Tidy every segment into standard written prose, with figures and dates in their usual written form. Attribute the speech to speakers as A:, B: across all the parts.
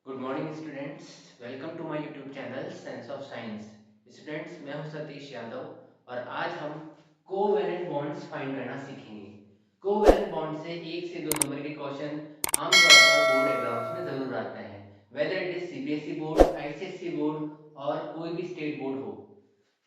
A: Good morning students. Welcome to my YouTube channel Sense of Science. Students, मैं हूं सतीश यादव और आज हम कोवैलेंट बॉन्ड्स फाइंड करना सीखेंगे। कोवैलेंट बॉन्ड से एक से दो नंबर के क्वेश्चन आमतौर पर बोर्ड एग्जाम्स में जरूर आते हैं, whether it is CBSE board, ICSE board और कोई भी स्टेट बोर्ड हो।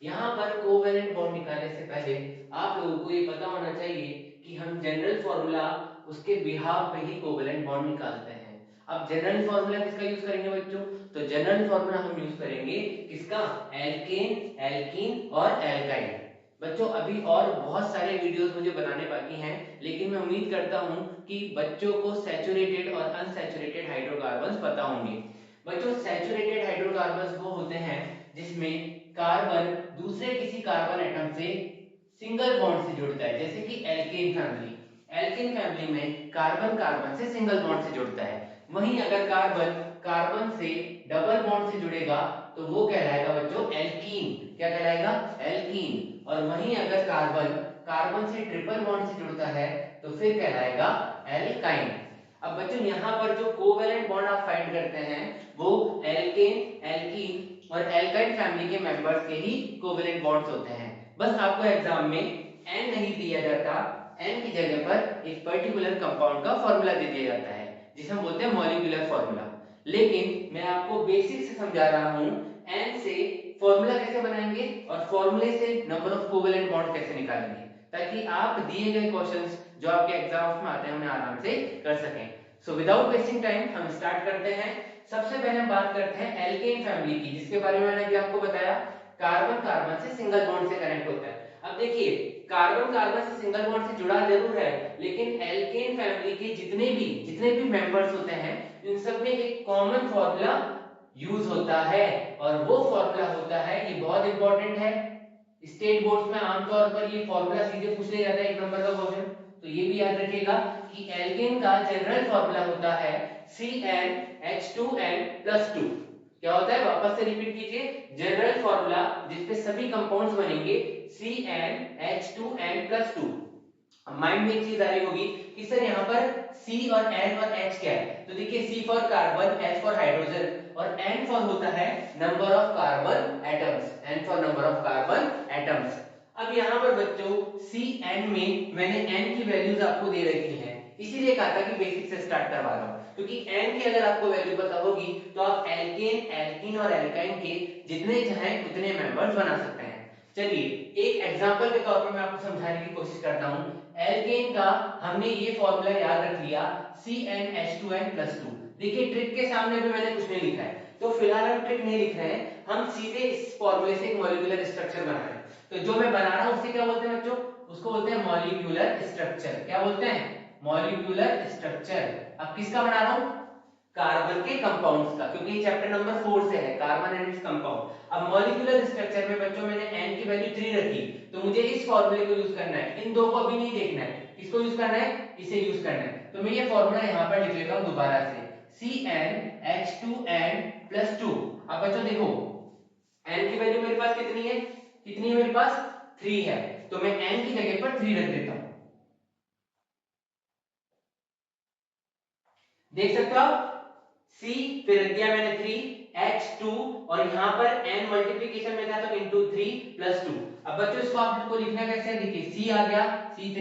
A: यहाँ पर कोवैलेंट बॉन्ड निकालने से पहले आप लोगों को ये पता होना चाहिए कि हम जनरल फॉर्मूला उसके बिहाफ पे ही कोवैलेंट बॉन्ड निकालते हैं। अब जनरल फॉर्मूला किसका यूज करेंगे बच्चों? तो जनरल फॉर्मूला हम यूज करेंगे किसका? एल्केन, एल्कीन और एल्काइल। बच्चों, अभी और बहुत सारे वीडियोस मुझे बनाने बाकी हैं, लेकिन मैं उम्मीद करता हूं कि बच्चों को सैचुरेटेड और अनसैचुरेटेड हाइड्रोकार्बन्स पता होंगे। बच्चों, सैचुरेटेड हाइड्रोकार्बन्स वो होते हैं जिसमें कार्बन दूसरे किसी कार्बन एटम से सिंगल बॉन्ड से जुड़ता है, जैसे कि एल्केन फैमिली। एल्केन फैमिली में कार्बन कार्बन से सिंगल बॉन्ड से जुड़ता है। वहीं अगर कार्बन कार्बन से डबल बॉन्ड से जुड़ेगा तो वो कहलाएगा बच्चों एल्कीन। क्या कहलाएगा? एल्कीन। और वहीं अगर कार्बन कार्बन से ट्रिपल बॉन्ड से जुड़ता है तो फिर कहलाएगा एल्काइन। अब बच्चों, यहाँ पर जो कोवैलेंट बॉन्ड आप फाइंड करते हैं वो एल्केन, एल्कीन और एल्काइल फैमिली के मेंबर्स के ही कोवैलेंट बॉन्ड्स होते हैं। बस आपको एग्जाम में एन नहीं दिया जाता, एन की जगह पर एक पर्टिकुलर कंपाउंड का फॉर्मूला दे दिया जाता है जिसे हम बोलते हैं मॉलिक्यूलर फॉर्मूला। लेकिन मैं आपको बेसिक से समझा रहा हूं एन से फॉर्मूला कैसे बनाएंगे और फॉर्मूले से नंबर ऑफ कोवैलेंट बॉन्ड कैसे निकालेंगे, ताकि आप दिए गए क्वेश्चंस जो आपके एग्जाम्स में आते हैं उन्हें आराम से कर सकें। सो विदाउट वेस्टिंग टाइम हम स्टार्ट करते हैं। सबसे पहले हम बात करते हैं एल्केन फैमिली की, जिसके बारे में मैंने अभी आपको बताया कार्बन कार्बन से सिंगल बॉन्ड से कनेक्ट होता है। अब देखिए, कार्बन कार्बन से सिंगल बॉन्ड से जुड़ा जरूर है, लेकिन एल्केन फैमिली के जितने भी मेंबर्स होते हैं इन सब में एक कॉमन फॉर्मूला यूज होता है और वो फॉर्मूला होता है, ये बहुत इंपॉर्टेंट है, स्टेट बोर्ड्स में आमतौर पर ये फॉर्मूला सीधे पूछ लिया जाता है एक नंबर का क्वेश्चन। तो ये भी याद रखिएगा कि एल्केन का जनरल फॉर्मूला होता है CnH2n+2। क्या होता है? वापस से रिपीट कीजिए, जनरल फॉर्मूला जिसपे सभी कंपाउंड्स बनेंगे CnH2n+2। माइंड में एक चीज आ रही होगी कि सर यहाँ पर C और N और H क्या है? तो देखिए, C for carbon, H for hydrogen और N फॉर होता है number of carbon atoms. N for number of carbon atoms. अब यहाँ पर बच्चों CN में मैंने N की वैल्यूज आपको दे रखी हैं, इसीलिए कहा था कि बेसिक से स्टार्ट करवा रहा हूँ, क्योंकि N की अगर आपको वैल्यू पता होगी तो आप एल्केन, एल्कीन और एल्काइन के जितने चाहें उतने मेंबर्स बना सकते हैं। चलिए, एक एग्जांपल के तौर पर मैं आपको समझाने की कोशिश करता हूं। एल्केन का हमने ये फॉर्मूला याद रख लिया CnH2n+2। देखिए, ट्रिक के सामने भी मैंने कुछ नहीं लिखा है, तो फिलहाल हम ट्रिक नहीं लिख रहे हैं, हम सीधे इस फॉर्मूले से एक मॉलिक्यूलर स्ट्रक्चर बना रहे हैं। तो जो मैं बना रहा हूं उसे क्या बोलते हैं बच्चों? उसको बोलते हैं मॉलिक्यूलर स्ट्रक्चर। क्या बोलते हैं? Molecular structure. अब किसका बना रहा हूं? कार्बन के कंपाउंड्स का, क्योंकि चैप्टर नंबर 4 से है, कार्बन एंड इट्स कंपाउंड। अब मॉलिक्यूलर स्ट्रक्चर में बच्चों मैंने n की वैल्यू 3 रखी, तो मुझे इस फॉर्मूले को यूज करना है, इन दो को अभी नहीं देखना है। किसको यूज करना है? इसे यूज करना है। तो मैं ये फॉर्मूला यहां पर लिख लेता हूं दोबारा से, CnH2n+2। अब बच्चों देखो, n की वैल्यू मेरे पास कितनी है? कितनी है मेरे पास? 3 है, तो मैं n की जगह पर 3 रख देता हूं। देख सकते हो आप, C फिर रख दिया मैंने 3, H2 और यहां पर n मल्टीप्लिकेशन में था तो इंटू 3+2। अब बच्चों इसको आपको लिखना कैसे है? देखिए, C आ गया C3,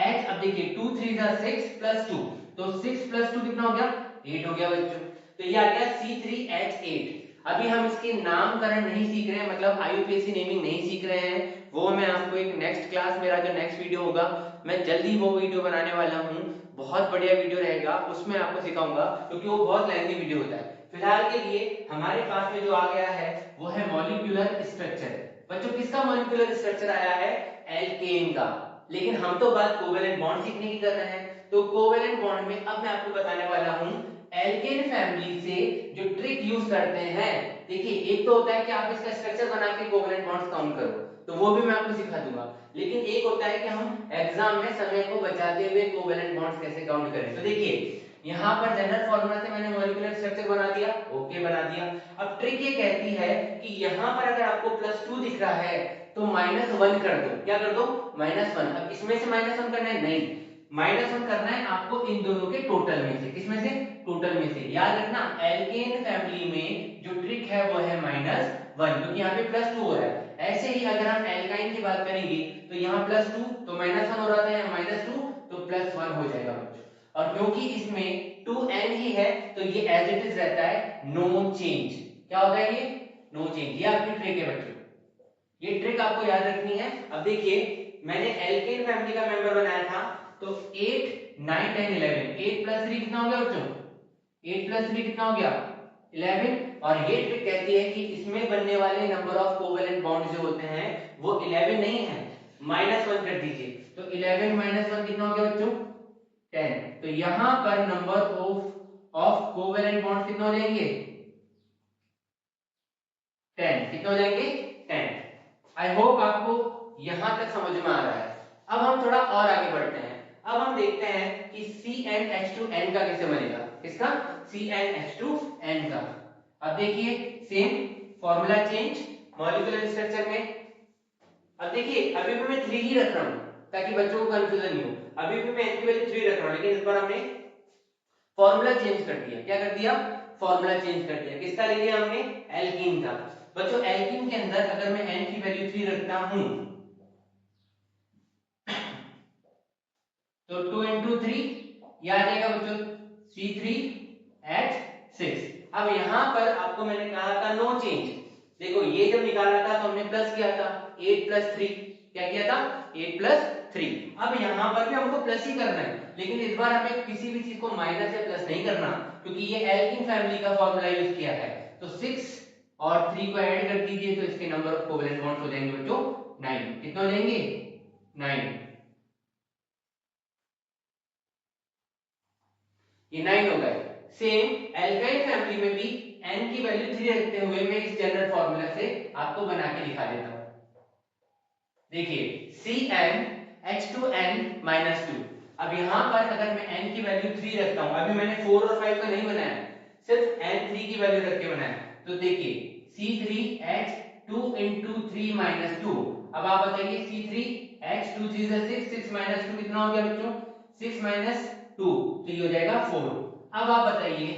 A: H, अब देखिए 2 3 6+2, तो 6+2 कितना हो गया? 8 हो गया बच्चों। तो ये आ गया C3H8। अभी हम इसके नामकरण नहीं सीख रहे हैं, मतलब आईयूपीएसी नेमिंग नहीं सीख रहे हैं, वो मैं आपको एक नेक्स्ट क्लास, मेरा जो नेक्स्ट वीडियो होगा मैं जल्दी वो वीडियो बनाने वाला हूँ, बहुत बढ़िया वीडियो रहेगा, उसमें आपको सिखाऊंगा, क्योंकि वो बहुत लेंथी वीडियो होता है। फिलहाल के लिए हमारे पास में जो आ गया है वो है मॉलिक्यूलर स्ट्रक्चर। बच्चों, किसका मॉलिक्यूलर स्ट्रक्चर आया है? एल्केन का। लेकिन हम तो बात कोवेलेंट बॉन्ड सीखने की कर रहे हैं, तो कोवेलेंट बॉन्ड में अब मैं आपको बताने वाला हूं एल्केन फैमिली से जो ट्रिक यूज करते हैं। देखिए, एक तो होता है कि आप इसका स्ट्रक्चर बना के कोवेलेंट बॉन्ड्स काउंट करो, तो वो भी मैं आपको सिखा दूंगा। लेकिन एक होता है कि हम एग्जाम में समय को बचाते हुए कोवेलेंट बॉन्ड्स कैसे काउंट करें। तो देखिए, यहाँ पर जनरल फॉर्मूला से मैंने मॉलिक्यूलर स्ट्रक्चर बना दिया, ओके बना दिया। अब ट्रिक ये कहती है कि यहाँ पर अगर आपको +2 दिख रहा है तो -1 कर दो। क्या कर दो? -1। अब इसमें से -1 करना है? नहीं, -1 करना है आपको इन दोनों के टोटल में से। किसमें से? टोटल में से। याद रखना एल्केन फैमिली में जो ट्रिक है वो है -1, क्योंकि यहाँ पे +2 हो रहा है। ऐसे ही अगर हम एल्काइन की बात करेंगे तो यहाँ +2 तो -1 हो रहा था, यहाँ -2 तो +1 हो जाएगा बच्चों। और क्योंकि इसमें 2n ही है तो ये एज इट इज रहता है, नो चेंज। क्या होता है ये? No change. ये आपकी ट्रिक है बच्चों, ये ट्रिक आपको याद रखनी है। अब देखिए मैंने एल्केन फैमिली का मेंबर बनाया था तो 8 9 10 11, 8 + 3 कितना हो गया बच्चों? 8 + 3 कितना हो गया? 11। और ये ट्रिक कहती है कि इसमें बनने वाले नंबर ऑफ कोवेलेंट बॉन्ड जो होते हैं वो 11 नहीं है, -1 कर दीजिए तो 11 - 1 कितना हो गया बच्चों? 10। तो यहां पर नंबर ऑफ कोवेलेंट बॉन्ड कितना हो जाएंगे? 10। कितना हो जाएंगे? 10। आई होप आपको यहां तक समझ में आ रहा है। अब हम थोड़ा और आगे बढ़ते हैं। अब हम देखते हैं कि CnH2n का कैसे बनेगा। किसका? CnH2n का। अब देखिए same formula change molecular structure में। अब देखिए अभी भी मैं 3 ही रख रहा हूं ताकि बच्चों को कंफ्यूजन नहीं हो। अभी भी मैं n की वैल्यू 3 रख रहा हूं, लेकिन इस बार हमने फॉर्मूला चेंज कर दिया। क्या कर दिया? फॉर्मूला चेंज कर दिया। किसका ले लिया हमने? एल्कीन का। बच्चों एल्कीन के अंदर अगर मैं n की वैल्यू 3 रखता हूं तो 2 × 3 ये आ जाएगा बच्चों C3H6। अब यहां पर आपको मैंने कहा था नो चेंज। देखो ये जब निकाला था तो हमने प्लस किया था 8 + 3। क्या किया था? 8 + 3। अब यहां पर भी हमको प्लस ही करना है, लेकिन इस बार हमें किसी भी चीज को माइनस या प्लस नहीं करना, क्योंकि ये एल्कीन फैमिली का फॉर्मूला यूज किया है। तो 6 और 3 को ऐड कर दीजिए तो इसके नंबर ऑफ कोवेलेंट बॉन्ड्स हो जाएंगे बच्चों 9। कितने हो जाएंगे? 9। ये 9 हो गए। सेम एल्काइल फैमिली में भी n की वैल्यू 3 रखते हुए मैं इस जनरल फार्मूला से आपको बना के दिखा देता हूं। देखिए CnH2n-2। अब यहां पर अगर मैं n की वैल्यू 3 रखता हूं, अभी मैंने 4 और 5 का नहीं बनाया, सिर्फ n3 की वैल्यू रख के बनाया। तो देखिए C3H2 × 3 - 2। अब आप बताइए C3H2 3 6 6 - 2 कितना हो गया बच्चों? 6 - 2 तो ये हो जाएगा 4। अब आप बताइए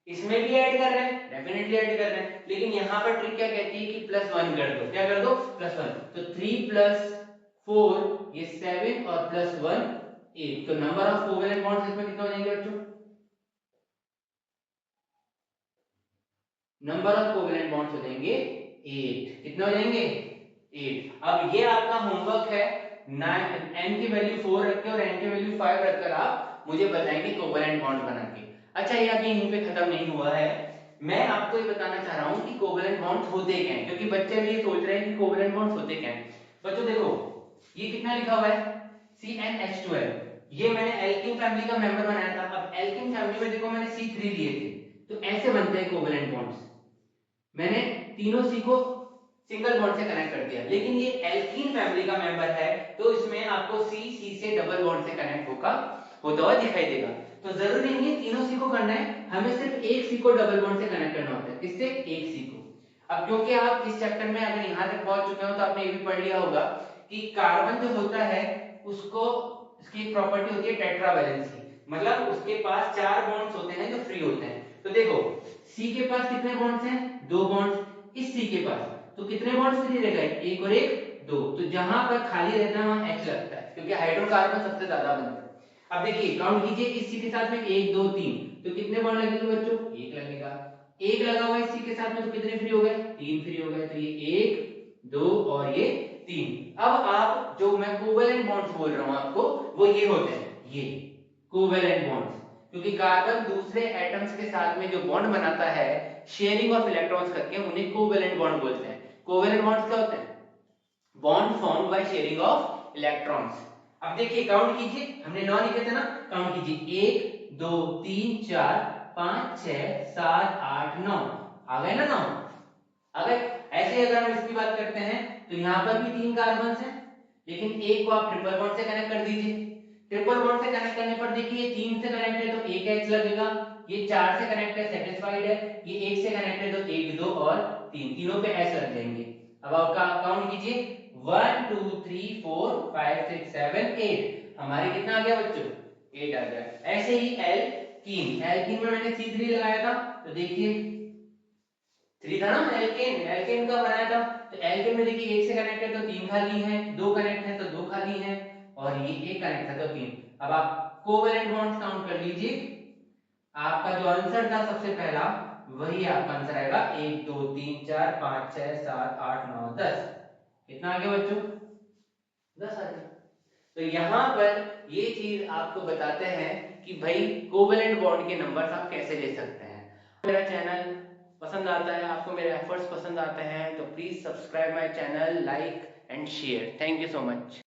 A: इसमें भी ऐड कर रहे हैं, डेफिनेटली ऐड कर रहे हैं, लेकिन यहां पर ट्रिक क्या कहती है कि +1 कर दो। क्या कर दो? +1। तो 3 + 4 ये 7 और +1 8। तो नंबर ऑफ कोवेलेंट बॉन्ड्स इसमें कितना हो जाएंगे बच्चों? नंबर ऑफ कोवेलेंट बॉन्ड्स हो जाएंगे 8। कितने हो जाएंगे? 8। अब ये आपका होमवर्क है, n की वैल्यू 4 रख के और n की वैल्यू 5 रखकर आप मुझे बताएंगे कोवेलेंट बॉन्ड बना के। अच्छा ये अभी यहीं पे खत्म नहीं हुआ है, मैं आपको ये बताना चाह रहा हूं कि कोवेलेंट बॉन्ड्स होते क्या हैं, क्योंकि बच्चे भी ये सोच रहे हैं कि कोवेलेंट बॉन्ड्स होते क्या हैं। बच्चों देखो ये कितना लिखा हुआ है? CnH2n। ये मैंने एल्कीन फैमिली का मेंबर बनाया था। अब एल्कीन फैमिली में देखो मैंने C3 लिए थे, तो ऐसे बनते हैं कोवेलेंट बॉन्ड्स। मैंने तीनों सी को सिंगल बॉन्ड से कनेक्ट कर दिया, लेकिन ये एल्कीन फैमिली का मेंबर है तो इसमें आपको सी से डबल बॉन्ड से कनेक्ट होता हुआ दिखाई देगा। तो जरूरी नहीं है तीनों सी को करना है, हमें सिर्फ एक सी को डबल बॉन्ड से कनेक्ट करना होता है। किससे? एक सी को। अब क्योंकि आप इस चैप्टर में अगर यहां तक पहुंच चुके हो तो आपने ये भी पढ़ लिया होगा कि कार्बन जो होता है उसको उसकी एक प्रॉपर्टी होती है टेट्रा वैलेंसी, मतलब उसके पास 4 बॉन्ड्स होते हैं जो फ्री होते हैं। तो देखो सी के पास कितने बॉन्ड्स हैं? 2 बॉन्ड्स। इस सी के पास तो कितने बॉन्ड्स फ्री रह गए? एक और एक 2। तो जहां पर खाली रहता है वहां H लगता है, क्योंकि हाइड्रोकार्बन सबसे ज्यादा बनता है। अब देखिए काउंट कीजिए, इस सी के साथ में 1 2 3, तो कितने बॉन्ड लगेंगे बच्चों? एक लगेगा। एक लगा हुआ है इस सी के साथ में तो कितने फ्री हो गए? 3 फ्री हो गए। तो ये 1 2 और ये 3। अब आप जो मैं कोवेलेंट बॉन्ड्स बोल रहा हूं आपको वो ये होते हैं, ये कोवेलेंट बॉन्ड्स, क्योंकि कार्बन दूसरे एटम्स के साथ में जो बॉन्ड बनाता है शेयरिंग ऑफ इलेक्ट्रॉन्स करके, उन्हें कोवेलेंट बॉन्ड बोलते हैं। कोवेलेंट बॉन्ड्स क्या होते हैं? Bond formed by sharing of electrons. अब देखिए काउंट कीजिए, हमने 9 लिखे थे ना, काउंट कीजिए 1 2 3 4 5 6 7 8 9। आ गए ना 9? आ गए। ऐसे अगर हम इसकी बात करते हैं तो यहाँ पर भी 3 कार्बन हैं, लेकिन एक को आप ट्रिपल बॉन्ड से कनेक्ट कर दीजिए। ट्रिपल बॉन्ड से कनेक्ट करने पर देखिए 3 से कनेक्ट है तो एक H लगेगा, ये 4 से कनेक्ट है सेटिस्फाइड है, ये 1 से कनेक्ट है तो 1 2 और 3, तीनों पे H लग जाएंगे। अब आपका काउंट कीजिए 1 2 3 4 5 6 7 8। हमारे कितना आ गया बच्चों? 8 आ गया। ऐसे ही L एल्कीन, एल्कीन में मैंने C3 लगाया था, तो देखिए 3 था ना, एल्केन, एल्केन का बनाया था। तो एल्केन में देखिए एक से कनेक्ट है तो 3 खाली है, दो कनेक्ट है तो 2 खाली है, और ये एक कनेक्ट है तो 3। अब आप कोवेलेंट बॉन्ड्स काउंट कर लीजिए। आपका जो आंसर था सबसे पहला, वही आपका आंसर आएगा 1 2 3 4 5 6 7 8 9 10। कितना आ गया बच्चों? 10 आ गया। तो यहाँ पर ये चीज आपको बताते हैं कि भाई कोवेलेंट बॉन्ड के नंबर्स आप कैसे ले सकते हैं। मेरा चैनल पसंद आता है, आपको मेरे एफर्ट्स पसंद आते हैं, तो please subscribe my channel, like and share. Thank you so much.